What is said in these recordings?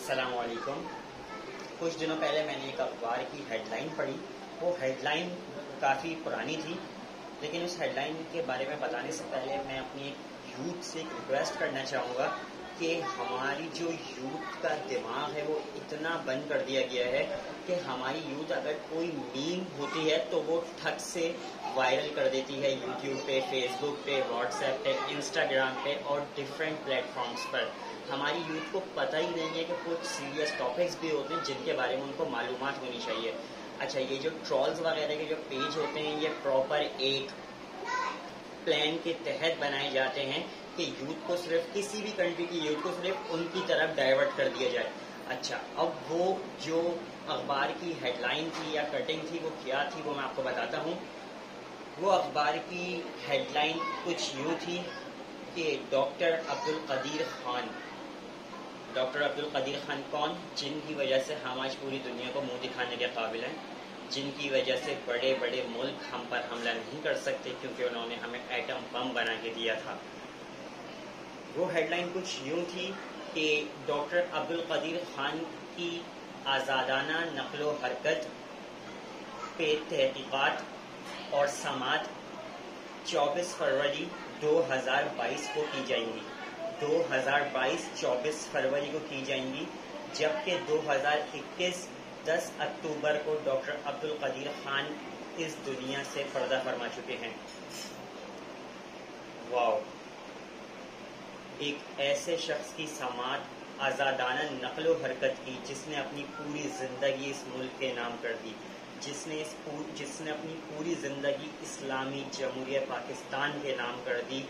السلام علیکم. کچھ دنوں پہلے میں نے ایک اخبار کی ہیڈ لائن پڑھی. وہ ہیڈ لائن کافی پرانی تھی، لیکن اس ہیڈ لائن کے بارے میں بتانے سے پہلے میں اپنی یوتھ سے ایک ریکویسٹ کرنا چاہوں گا کہ ہماری جو یوتھ کا دماغ ہے وہ اتنا بند کر دیا گیا ہے کہ ہماری یوتھ اگر کوئی میم ہوتی ہے تو وہ ٹھک سے وائرل کر دیتی ہے یوٹیوب پہ، فیس بک پہ، واٹس ایپ پہ، انسٹاگرام پہ اور ڈفرینٹ پلیٹ فارمز پر. ہماری یوتھ کو پتہ ہی نہیں ہے کہ کچھ سیریس ٹاپکس بھی ہوتے ہیں جن کے بارے میں ان کو معلومات ہونی چاہیے. اچھا، یہ جو ٹرولز وغیرہ کے جو پیج ہوتے ہیں یہ پراپر ایک پلان کے تحت بنائے جاتے ہیں کہ یوتھ کو صرف کسی بھی کنٹری کی یوتھ کو صرف ان کی طرف ڈائیورٹ کر دیا جائے. اچھا، اب وہ جو اخبار کی ہیڈ لائن تھی یا کٹنگ تھی وہ کیا تھی وہ میں آپ کو بتاتا ہوں. وہ اخبار کی ہیڈ لائن کچھ یوں تھی کہ ڈاکٹر عبدالقدیر خان. ڈاکٹر عبدالقدیر خان کون؟ جن کی وجہ سے ہم آج پوری دنیا کو منہ دکھانے کے قابل ہیں، جن کی وجہ سے بڑے بڑے ملک ہم پر حملہ نہیں کر سکتے کیونکہ انہوں نے ہمیں ایٹم بم بنا کے دیا تھا. وہ ہیڈ لائن کچھ یوں تھی کہ ڈاکٹر عبدالقدیر خان کی آزادانہ نقل و حرکت پہ تحقیقات اور سماعت 24 فروری 2022 کو کی جائیں گی. 24 فروری کو کی جائیں گی، جبکہ 2021 10 اکتوبر کو ڈاکٹر عبدالقدیر خان اس دنیا سے پردہ فرما چکے ہیں. واو! ایک ایسے شخص کی سماعت آزادانہ نقل و حرکت کی جس نے اپنی پوری زندگی اس ملک کے نام کر دی، جس نے اپنی پوری زندگی اسلامی جمہوریہ پاکستان کے نام کر دی،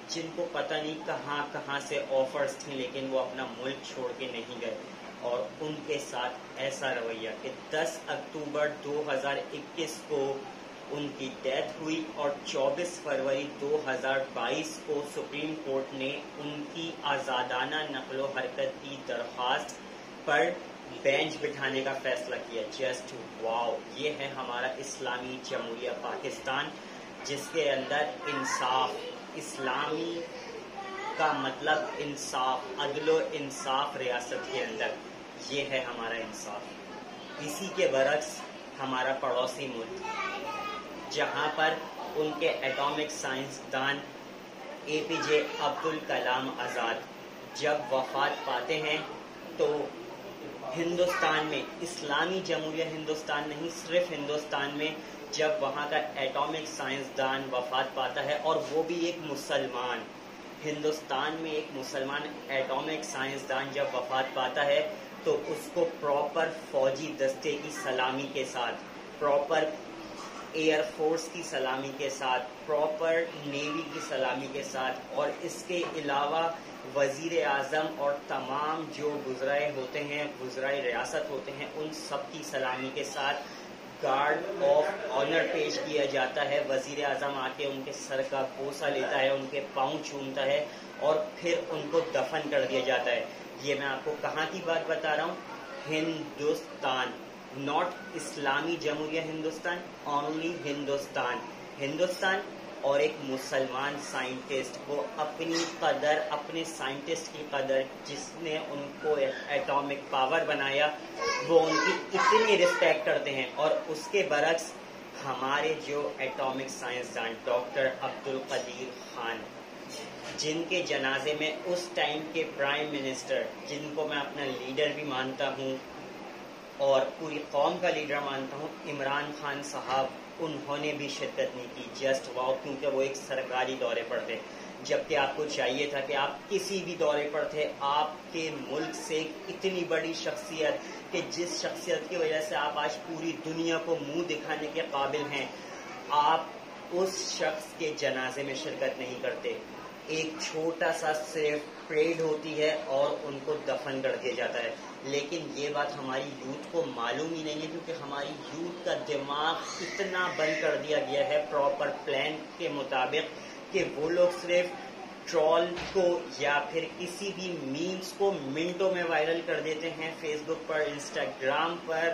جن کو پتہ نہیں کہاں کہاں سے آفرز تھیں لیکن وہ اپنا ملک چھوڑ کے نہیں گئے، اور ان کے ساتھ ایسا رویہ کہ 10 اکتوبر 2021 کو ان کی ڈیتھ ہوئی اور 24 فروری 2022 کو سپریم کورٹ نے ان کی آزادانہ نقل و حرکت کی درخواست پر بینچ بٹھانے کا فیصلہ کیا. جسٹ واو! یہ ہے ہمارا اسلامی جمہوریہ پاکستان، جس کے اندر انصاف، اسلامی کا مطلب انصاف، عدل و انصاف ریاست کے اندر، یہ ہے ہمارا انصاف. اسی کے برعکس ہمارا پڑوسی ملک، جہاں پر ان کے ایٹامک سائنسدان اے پی جے عبدالکلام آزاد جب وفات پاتے ہیں تو ہندوستان میں، اسلامی جمہوریہ ہندوستان نہیں، صرف ہندوستان میں جب وہاں کا ایٹامک سائنسدان وفات پاتا ہے اور وہ بھی ایک مسلمان، ہندوستان میں ایک مسلمان ایٹامک سائنسدان جب وفات پاتا ہے تو اس کو پراپر فوجی دستے کی سلامی کے ساتھ، پراپر ایئر فورس کی سلامی کے ساتھ، پراپر نیوی کی سلامی کے ساتھ، اور اس کے علاوہ وزیر اعظم اور تمام جو وزرائے ہوتے ہیں، وزرائے ریاست ہوتے ہیں، ان سب کی سلامی کے ساتھ گارڈ آف آنر پیش کیا جاتا ہے. وزیر اعظم آ کے ان کے سر کا بوسہ لیتا ہے، ان کے پاؤں چومتا ہے اور پھر ان کو دفن کر دیا جاتا ہے. یہ میں آپ کو کہاں کی بات بتا رہا ہوں؟ ہندوستان، ناٹ اسلامی جمہوریہ ہندوستان، اونلی ہندوستان. ہندوستان اور ایک مسلمان سائنٹسٹ، وہ اپنی قدر، اپنے سائنٹسٹ کی قدر، جس نے ان کو ایٹامک پاور بنایا، وہ ان کی اتنی رسپیکٹ کرتے ہیں. اور اس کے برعکس ہمارے جو ایٹامک سائنسدان ڈاکٹر عبدالقدیر خان، جن کے جنازے میں اس ٹائم کے پرائم منسٹر، جن کو میں اپنا لیڈر بھی مانتا ہوں اور پوری قوم کا لیڈر مانتا ہوں، عمران خان صاحب، انہوں نے بھی شرکت نہیں کی. جسٹ واؤ! کیونکہ وہ ایک سرکاری دورے پر تھے، جبکہ آپ کو چاہیے تھا کہ آپ کسی بھی دورے پر تھے. آپ کے ملک سے اتنی بڑی شخصیت کہ جس شخصیت کی وجہ سے آپ آج پوری دنیا کو منہ دکھانے کے قابل ہیں، آپ اس شخص کے جنازے میں شرکت نہیں کرتے. ایک چھوٹا سا صرف پریڈ ہوتی ہے اور ان کو دفن کر دیا جاتا ہے. لیکن یہ بات ہماری یوتھ کو معلوم ہی نہیں ہے، کیونکہ ہماری یوتھ کا دماغ اتنا بند کر دیا گیا ہے پراپر پلان کے مطابق کہ وہ لوگ صرف ٹرول کو یا پھر کسی بھی میمز کو منٹوں میں وائرل کر دیتے ہیں. فیس بک پر، انسٹاگرام پر،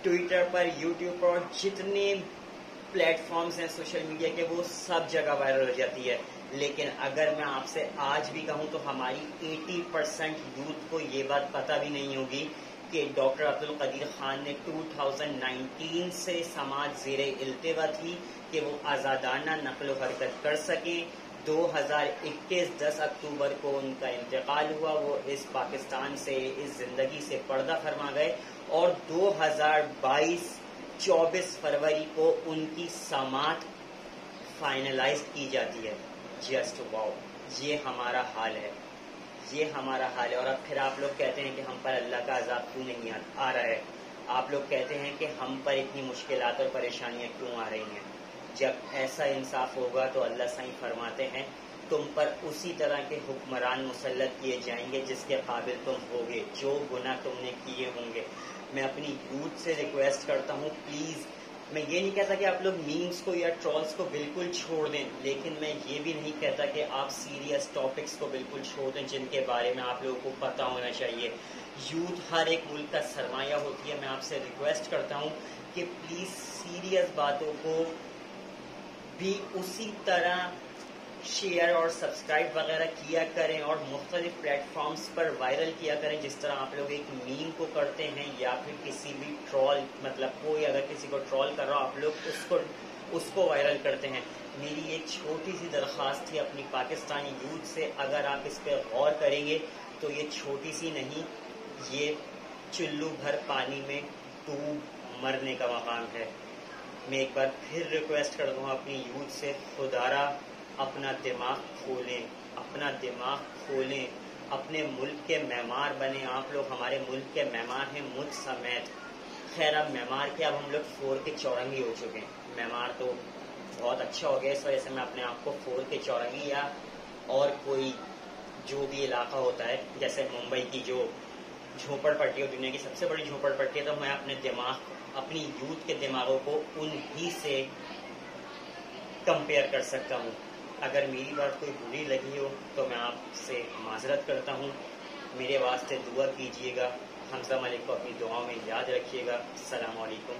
ٹویٹر پر، یوٹیوب پر، جتنے پلیٹ فارمز ہیں سوشل میڈیا کے، وہ سب جگہ وائرل ہو جاتی ہے. لیکن اگر میں آپ سے آج بھی کہوں تو ہماری 80% یوتھ کو یہ بات پتہ بھی نہیں ہوگی کہ ڈاکٹر عبد القدیر خان نے 2019 سے سماج زیر التوا تھی کہ وہ آزادانہ نقل و حرکت کر سکیں. 2021 10 اکتوبر کو ان کا انتقال ہوا. وہ اس پاکستان سے، اس زندگی سے پردہ فرما گئے، اور 2022 24 فروری کو ان کی سماعت فائنلائز کی جاتی ہے. جسٹ واو، یہ ہمارا حال ہے، یہ ہمارا حال ہے. اور اب پھر آپ لوگ کہتے ہیں کہ ہم پر اللہ کا عذاب کیوں نہیں آ رہا ہے. آپ لوگ کہتے ہیں کہ ہم پر اتنی مشکلات اور پریشانیاں کیوں آ رہی ہیں. جب ایسا انصاف ہوگا تو اللہ سائیں فرماتے ہیں تم پر اسی طرح کے حکمران مسلط کیے جائیں گے جس کے قابل تم ہوگے، جو گناہ تم نے کیے ہوں گے. میں اپنی یوتھ سے ریکویسٹ کرتا ہوں، پلیز، میں یہ نہیں کہتا کہ آپ لوگ میمز کو یا ٹرولز کو بالکل چھوڑ دیں، لیکن میں یہ بھی نہیں کہتا کہ آپ سیریس ٹاپکس کو بالکل چھوڑ دیں جن کے بارے میں آپ لوگوں کو پتہ ہونا چاہیے. یوتھ ہر ایک ملک کا سرمایہ ہوتی ہے. میں آپ سے ریکویسٹ کرتا ہوں کہ پلیز سیریس باتوں کو بھی اسی طرح شیئر اور سبسکرائب وغیرہ کیا کریں اور مختلف پلیٹ فارمز پر وائرل کیا کریں، جس طرح آپ لوگ ایک میم کو کرتے ہیں یا پھر کسی بھی ٹرول، مطلب کوئی اگر کسی کو ٹرول کر رہا ہو آپ لوگ اس کو وائرل کرتے ہیں. میری ایک چھوٹی سی درخواست تھی اپنی پاکستانی یوتھ سے، اگر آپ اس پہ غور کریں گے تو یہ چھوٹی سی نہیں، یہ چلو بھر پانی میں ڈوب مرنے کا مقام ہے. میں ایک بار پھر ریکویسٹ کرتا ہوں اپنی یوتھ سے، خدارا اپنا دماغ کھولیں، اپنا دماغ کھولیں، اپنے ملک کے معمار بنیں. آپ لوگ ہمارے ملک کے معمار ہیں، مجھ سمیت. خیر اب معمار کے اب ہم لوگ 4 کے چورنگی ہو چکے ہیں. معمار تو بہت اچھا ہو گیا، اس وجہ سے میں اپنے آپ کو 4 کے چورنگی یا اور کوئی جو بھی علاقہ ہوتا ہے، جیسے ممبئی کی جو جھوپڑ پٹی ہو، دنیا کی سب سے بڑی جھوپڑ پٹی ہے، تو میں اپنے دماغ، اپنی یوتھ کے دماغوں کو انہی سے کمپیئر کر سکتا ہوں. اگر میری بات کوئی بری لگی ہو تو میں آپ سے معذرت کرتا ہوں. میرے واسطے دعا کیجیے گا. حمزہ ملک کو اپنی دعاؤں میں یاد رکھیے گا. السلام علیکم.